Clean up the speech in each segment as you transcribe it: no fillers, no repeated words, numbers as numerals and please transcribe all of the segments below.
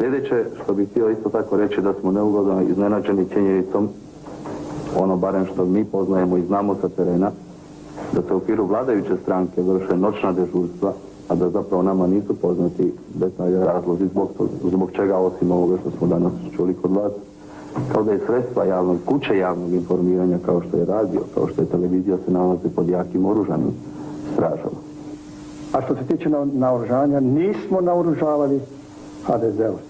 Sljedeće što bih htio isto tako reći da smo neugodno iznenađeni činjenicom, ono barem što mi poznajemo i znamo sa terena, da se u okviru vladajuće stranke vrše noćna dežurstva, a da zapravo nama nisu poznati detalje razlozi zbog čega, osim ovoga što smo danas čuli kod vas, kao da je sredstva javnog, kuće javnog informiranja, kao što je radio, kao što je televizija, se nalazi pod jakim oružanim stražama. A što se tiče naoružanja, nismo naoružavali HDZ-ovce.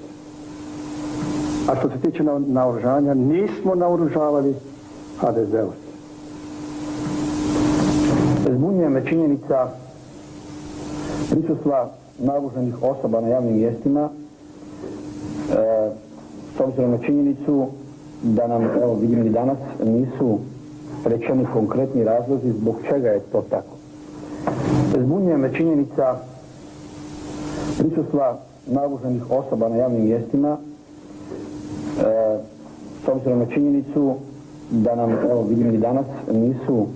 A što se tiče naoružanja, nismo naoružavali HDZ-ovce. Zbunjuje me činjenica prisustva naoružanih osoba na javnim mjestima, s obzirom na činjenicu da nam, evo vidim i danas, nisu rečeni konkretni razlozi zbog čega je to tako. Zbunjuje me činjenica prisustva naoružanih osoba na javnim mjestima, s obzirom na činjenicu da nam, evo vidim i danas, nisu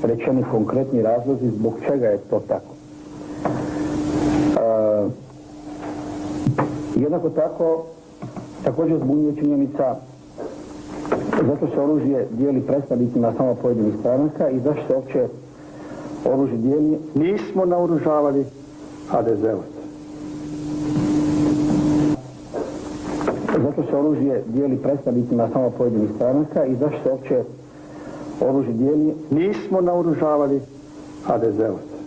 rečeni konkretni razlozi zbog čega je to tako. Jednako tako, također zbunjuje činjenica zašto se oružje dijeli predstavnicima samo pojedinih stranaka i zašto se uopće oružje dijeli. Nismo naoružavali HDZ-ovce. Zašto se oružje dijeli predstavnicima samo pojedinih stranaka i zašto se uopće oružje dijeli. Nismo naoružavali HDZ-ovce.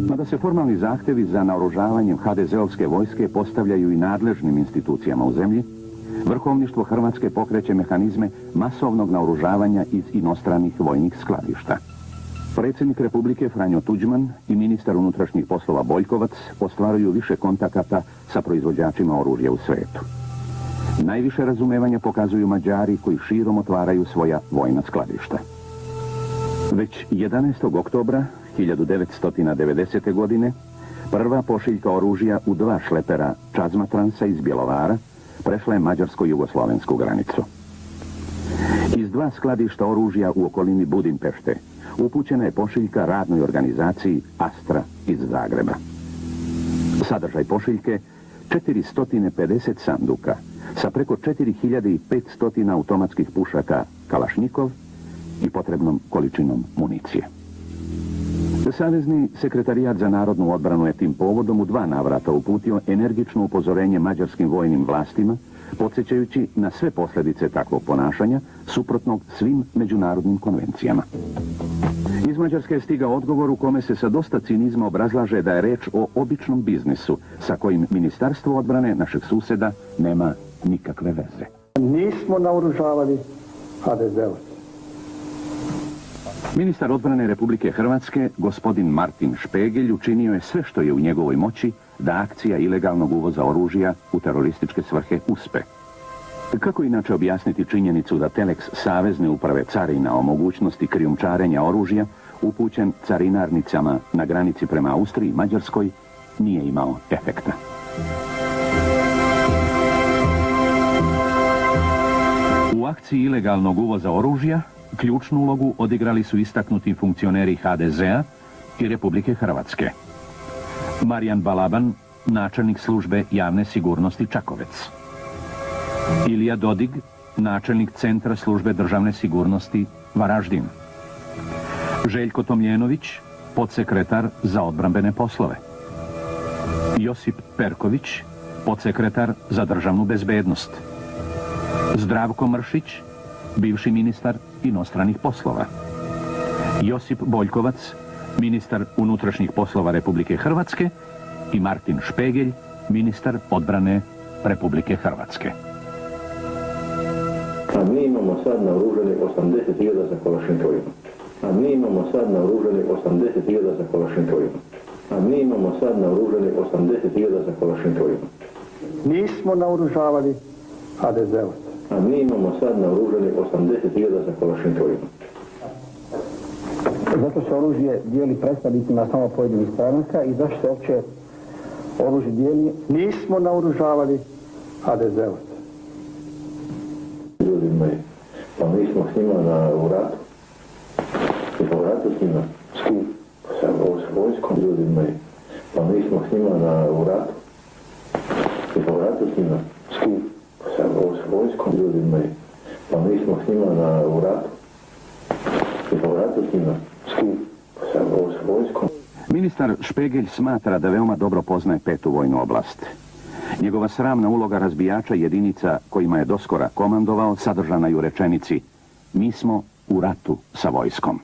Mada se formalni zahtjevi za naoružavanjem HDZ-ovske vojske postavljaju i nadležnim institucijama u zemlji, Vrhovništvo Hrvatske pokreće mehanizme masovnog naoružavanja iz inostranih vojnih skladišta. Predsjednik Republike Franjo Tuđman i ministar unutrašnjih poslova Boljkovac ostvaruju više kontakata sa proizvođačima oružja u svijetu. Najviše razumevanja pokazuju Mađari koji širom otvaraju svoja vojna skladišta. Već 11. oktobra 1990. godine prva pošiljka oružja u 2 šlepera Čazmatransa iz Bjelovara prešla je mađarsko-jugoslovensku granicu. Iz 2 skladišta oružja u okolini Budimpešte upućena je pošiljka radnoj organizaciji Astra iz Zagreba. Sadržaj pošiljke 450 sanduka sa preko 4500 automatskih pušaka Kalašnikov i potrebnom količinom municije. Savezni sekretarijat za narodnu odbranu je tim povodom u 2 navrata uputio energično upozorenje mađarskim vojnim vlastima, podsjećajući na sve posljedice takvog ponašanja, suprotnog svim međunarodnim konvencijama. Iz Mađarske je stigao odgovor u kome se sa dosta cinizma obrazlaže da je reč o običnom biznisu sa kojim Ministarstvo odbrane našeg susjeda nema nikakve veze. Nismo naoružavali HDZ-ovce. Ministar odbrane Republike Hrvatske, gospodin Martin Špegelj, učinio je sve što je u njegovoj moći da akcija ilegalnog uvoza oružja u terorističke svrhe uspe. Kako inače objasniti činjenicu da Telex Savezne uprave carina o mogućnosti krijumčarenja oružja upućen carinarnicama na granici prema Austriji i Mađarskoj nije imao efekta? U akciji ilegalnog uvoza oružja ključnu ulogu odigrali su istaknuti funkcioneri HDZ-a i Republike Hrvatske. Marijan Balaban, načelnik službe javne sigurnosti Čakovec. Ilija Dodig, načelnik Centra službe državne sigurnosti Varaždin. Željko Tomljenović, podsekretar za odbrambene poslove. Josip Perković, podsekretar za državnu bezbednost. Zdravko Mršić, bivši ministar inostranih poslova. Josip Boljkovac, ministar unutrašnjih poslova Republike Hrvatske i Martin Špegelj, ministar odbrane Republike Hrvatske. A mi imamo sad naoružanih 80.000 za Kalašnikovima. A mi imamo sad naoružanih 80.000 za Kalašnikovima. A mi imamo sad naoružanih 80.000 za Kalašnikovima. Nismo naoružavali HDZ-ovce. A mi imamo sad naoružanih 80.000 za Kalašnikovima. Zašto se oružje dijeli predstavnicima samo pojedinih stranaka i zašto se uopće oružje dijeli. Nismo naoružavali HDZ-ovce. Ljudi moji, pa mi smo s njima u ratu. ratu s njima. S kim? Sa vojskom, ljudi moji. Pa mi smo s njima u ratu. Mi smo u ratu s njima. S kim? Sa vojskom, ljudi moji. Pa mi smo s njima u ratu. Mi smo u ratu s njima. S kim? Sa vojskom. Ministar Špegelj smatra da veoma dobro poznaje petu vojnu oblast. Njegova sramna uloga razbijača jedinica kojima je doskora komandovao sadržana je u rečenici: mi smo u ratu sa vojskom.